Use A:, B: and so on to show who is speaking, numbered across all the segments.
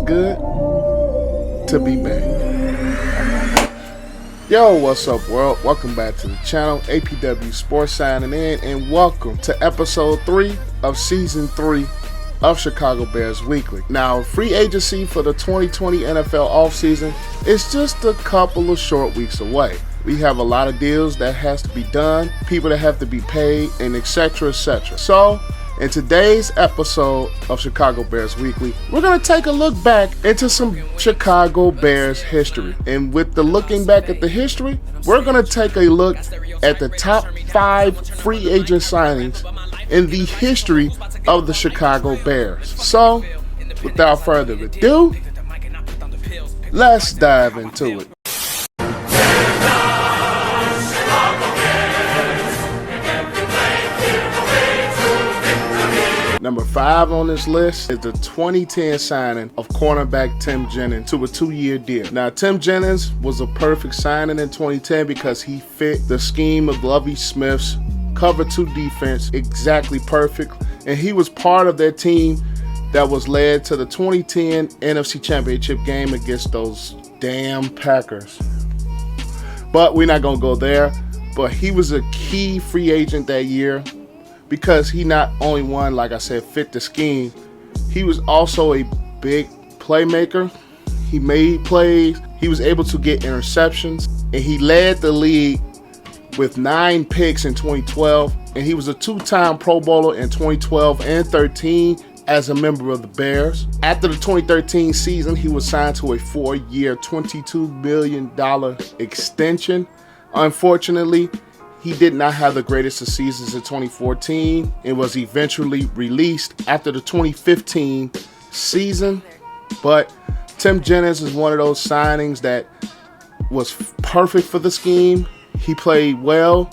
A: good to be back. Yo, what's up, world? Welcome back to the channel. APW Sports signing in, and welcome to episode 3 of season 3 of Chicago Bears Weekly. Now, free agency for the 2020 NFL offseason is just a couple of short weeks away. We have a lot of deals that has to be done, people that have to be paid, and etc. etc. So, in today's episode of Chicago Bears Weekly, we're going to take a look back into some Chicago Bears history. And with the looking back at the history, we're going to take a look at the top 5 free agent signings in the history of the Chicago Bears. So, without further ado, let's dive into it. Number 5 on this list is the 2010 signing of cornerback Tim Jennings to a 2-year deal. Now, Tim Jennings was a perfect signing in 2010 because he fit the scheme of Lovie Smith's cover 2 defense exactly perfect, and he was part of that team that was led to the 2010 NFC Championship game against those damn Packers. But we're not going to go there. But he was a key free agent that year, because he not only one, like I said, fit the scheme, he was also a big playmaker. He made plays, he was able to get interceptions, and he led the league with 9 picks in 2012, and he was a 2-time Pro Bowler in 2012 and 13 as a member of the Bears. After the 2013 season, he was signed to a 4-year, $22 million extension. Unfortunately, he did not have the greatest of seasons in 2014 and was eventually released after the 2015 season. But Tim Jennings is one of those signings that was perfect for the scheme. He played well,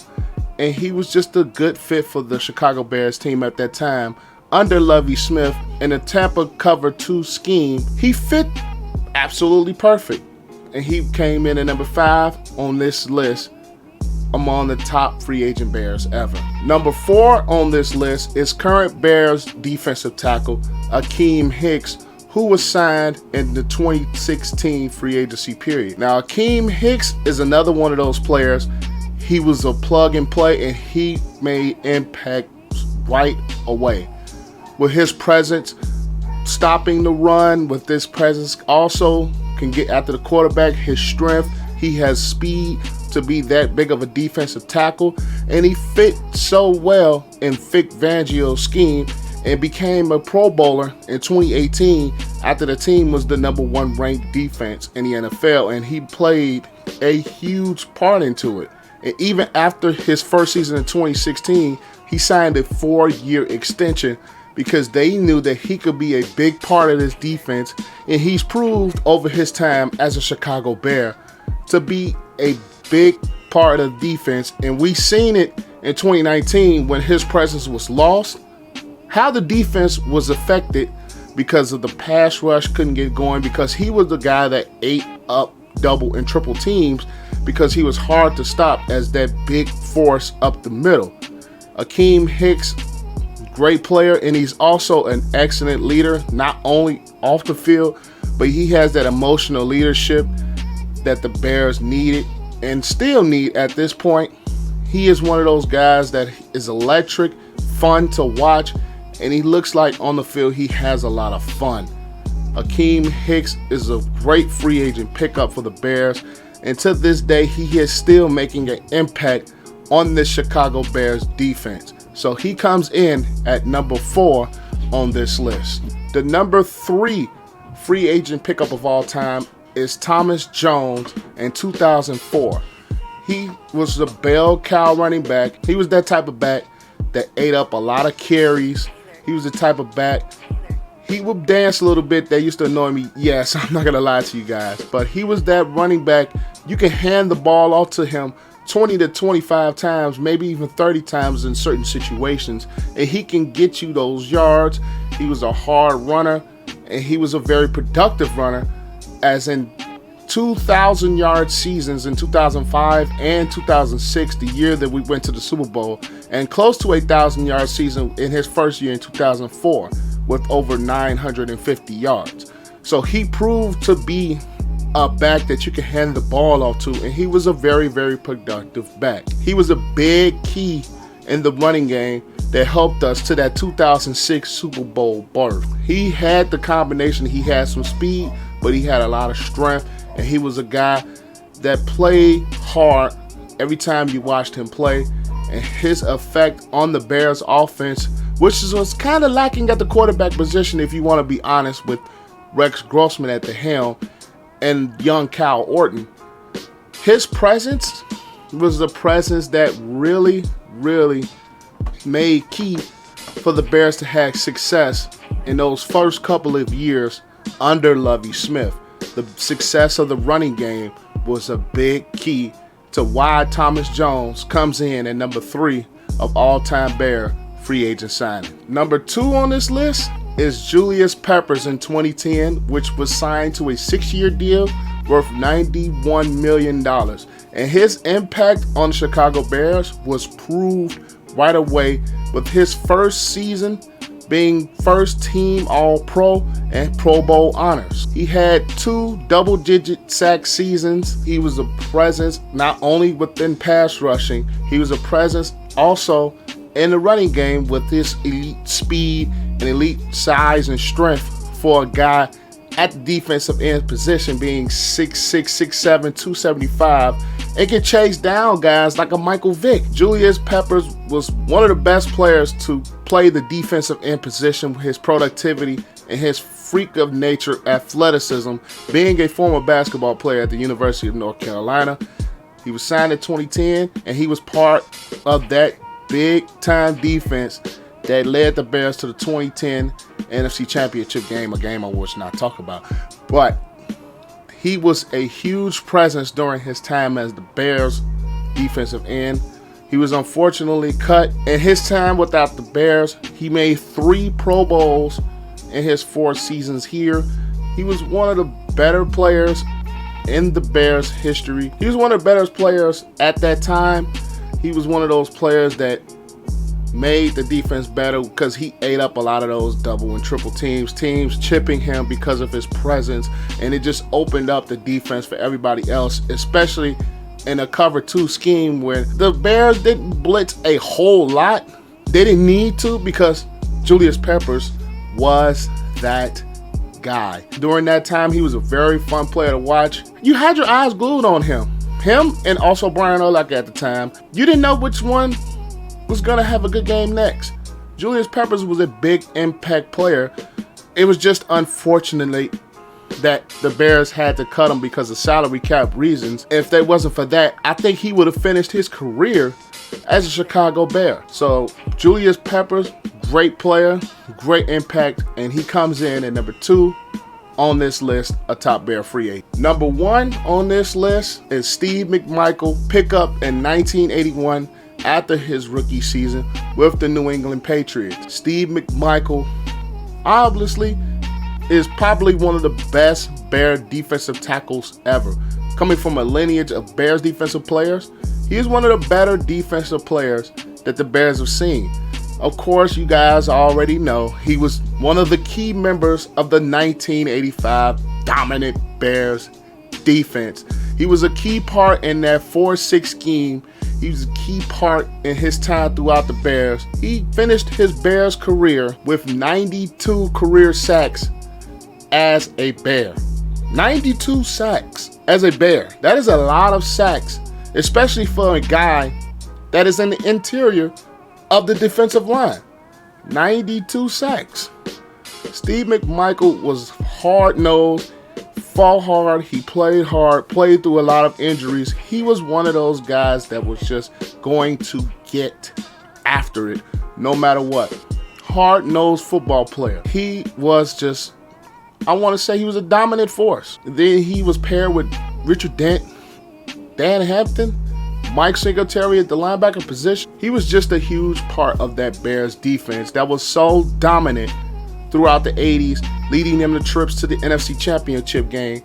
A: and he was just a good fit for the Chicago Bears team at that time. Under Lovie Smith in the Tampa cover 2 scheme, he fit absolutely perfect. And he came in at number 5 on this list among the top free agent Bears ever. Number 4 on this list is current Bears defensive tackle Hakeem Hicks, who was signed in the 2016 free agency period. Now, Hakeem Hicks is another one of those players. He was a plug and play, and he made impact right away. With his presence, stopping the run, with this presence also can get after the quarterback. His strength, he has speed to be that big of a defensive tackle, and he fit so well in Vic Fangio's scheme and became a Pro Bowler in 2018 after the team was the number 1 ranked defense in the NFL, and he played a huge part into it. And even after his first season in 2016, he signed a 4-year extension because they knew that he could be a big part of this defense, and he's proved over his time as a Chicago Bear to be a big part of defense. And we seen it in 2019 when his presence was lost, how the defense was affected because of the pass rush couldn't get going, because he was the guy that ate up double and triple teams because he was hard to stop as that big force up the middle. Hakeem Hicks, great player, and he's also an excellent leader, not only off the field, but he has that emotional leadership that the Bears needed and still need at this point. He is one of those guys that is electric, fun to watch, and he looks like on the field he has a lot of fun. Hakeem Hicks is a great free agent pickup for the Bears, and to this day he is still making an impact on the Chicago Bears defense. So he comes in at number 4 on this list. The number 3 free agent pickup of all time is Thomas Jones in 2004. He was the bell cow running back. He was that type of back that ate up a lot of carries. He was the type of back, he would dance a little bit. That used to annoy me. Yes, I'm not going to lie to you guys. But he was that running back. You can hand the ball off to him 20 to 25 times, maybe even 30 times in certain situations, and he can get you those yards. He was a hard runner, and he was a very productive runner, as in 2,000-yard seasons in 2005 and 2006, the year that we went to the Super Bowl, and close to a 1,000-yard season in his first year in 2004 with over 950 yards. So he proved to be a back that you can hand the ball off to, and he was a very, very productive back. He was a big key in the running game that helped us to that 2006 Super Bowl berth. He had the combination. He had some speed, but he had a lot of strength, and he was a guy that played hard every time you watched him play. And his effect on the Bears offense, which was kind of lacking at the quarterback position, if you want to be honest, with Rex Grossman at the helm and young Kyle Orton. His presence was the presence that really, really made key for the Bears to have success in those first couple of years under Lovie Smith. The success of the running game was a big key to why Thomas Jones comes in at number 3 of all-time Bear free agent signing. Number 2 on this list is Julius Peppers in 2010, which was signed to a 6-year deal worth $91 million. And his impact on the Chicago Bears was proved right away with his first season being first team All-Pro and Pro Bowl honors. He had 2 double-digit sack seasons. He was a presence not only within pass rushing, he was a presence also in the running game with his elite speed and elite size and strength for a guy at the defensive end position, being 6'6", 6'7", 275, and can chase down guys like a Michael Vick. Julius Peppers was one of the best players to play the defensive end position with his productivity and his freak of nature athleticism, being a former basketball player at the University of North Carolina. He was signed in 2010, and he was part of that big-time defense that led the Bears to the 2010 NFC Championship game, a game I will not talk about. But he was a huge presence during his time as the Bears defensive end. He was unfortunately cut. In his time without the Bears, he made 3 Pro Bowls in his 4 seasons here. He was one of the better players in the Bears history. He was one of the better players at that time. He was one of those players that made the defense better because he ate up a lot of those double and triple teams chipping him because of his presence, and it just opened up the defense for everybody else, especially in a cover 2 scheme where the Bears didn't blitz a whole lot. They didn't need to because Julius Peppers was that guy. During that time, he was a very fun player to watch. You had your eyes glued on him and also Brian Urlacher at the time. You didn't know which one was going to have a good game next. Julius Peppers was a big impact player. It was just unfortunately that the Bears had to cut him because of salary cap reasons. If they wasn't for that, I think he would have finished his career as a Chicago Bear. So Julius Peppers, great player, great impact, and he comes in at number 2 on this list, a top Bear free agent. Number 1 on this list is Steve McMichael, pickup in 1981 after his rookie season with the New England Patriots. Steve McMichael obviously is probably one of the best Bear defensive tackles ever. Coming from a lineage of Bears defensive players, he is one of the better defensive players that the Bears have seen. Of course, you guys already know he was one of the key members of the 1985 dominant Bears defense. He was a key part in that 4-6 scheme. He was a key part in his time throughout the Bears. He finished his Bears career with 92 career sacks as a Bear. 92 sacks as a Bear. That is a lot of sacks, especially for a guy that is in the interior of the defensive line. 92 sacks. Steve McMichael was hard-nosed, fought hard, he played hard, played through a lot of injuries. He was one of those guys that was just going to get after it no matter what. Hard-nosed football player. He was just, I want to say he was a dominant force. Then he was paired with Richard Dent, Dan Hampton, Mike Singletary at the linebacker position. He was just a huge part of that Bears defense that was so dominant throughout the 80s, leading them to trips to the NFC Championship game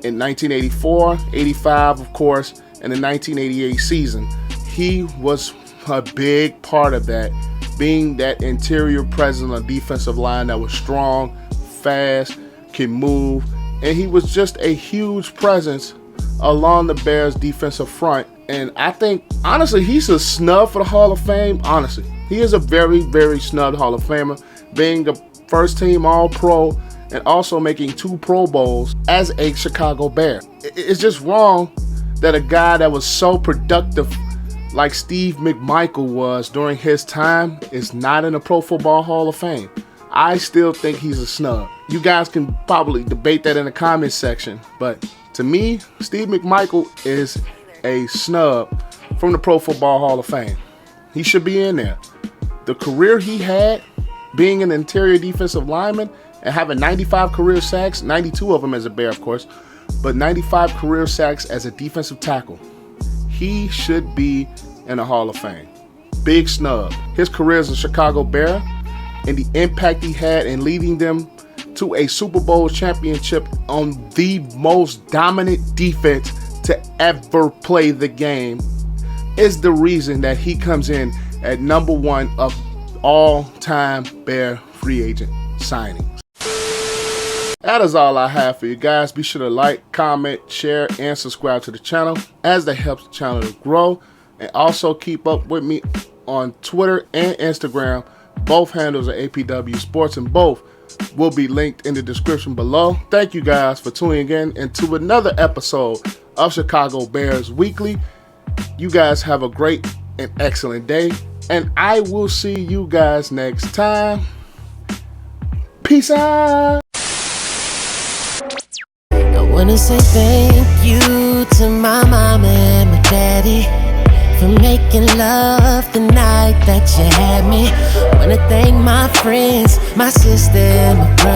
A: in 1984, 85, of course, and the 1988 season. He was a big part of that, being that interior presence on the defensive line that was strong, fast, can move, and he was just a huge presence along the Bears defensive front. And I think, honestly, he's a snub for the Hall of Fame. Honestly, he is a very, very snubbed Hall of Famer, being a first-team All-Pro and also making 2 Pro Bowls as a Chicago Bear. It's just wrong that a guy that was so productive like Steve McMichael was during his time is not in the Pro Football Hall of Fame. I still think he's a snub. You guys can probably debate that in the comments section, but to me, Steve McMichael is a snub from the Pro Football Hall of Fame. He should be in there. The career he had, being an interior defensive lineman and having 95 career sacks, 92 of them as a Bear, of course, but 95 career sacks as a defensive tackle. He should be in the Hall of Fame. Big snub. His career as a Chicago Bear and the impact he had in leading them to a Super Bowl championship on the most dominant defense to ever play the game is the reason that he comes in at number 1 of all-time Bear free agent signings. That is all I have for you guys. Be sure to like, comment, share, and subscribe to the channel, as that helps the channel to grow. And also keep up with me on Twitter and Instagram. Both handles are APW Sports, and both will be linked in the description below. Thank you guys for tuning in into another episode of Chicago Bears Weekly. You guys have a great and excellent day, and I will see you guys next time. Peace out.
B: I wanna say thank you to my mom and my daddy for making love the night that you had me. Wanna thank my friends, my sister, and my brother.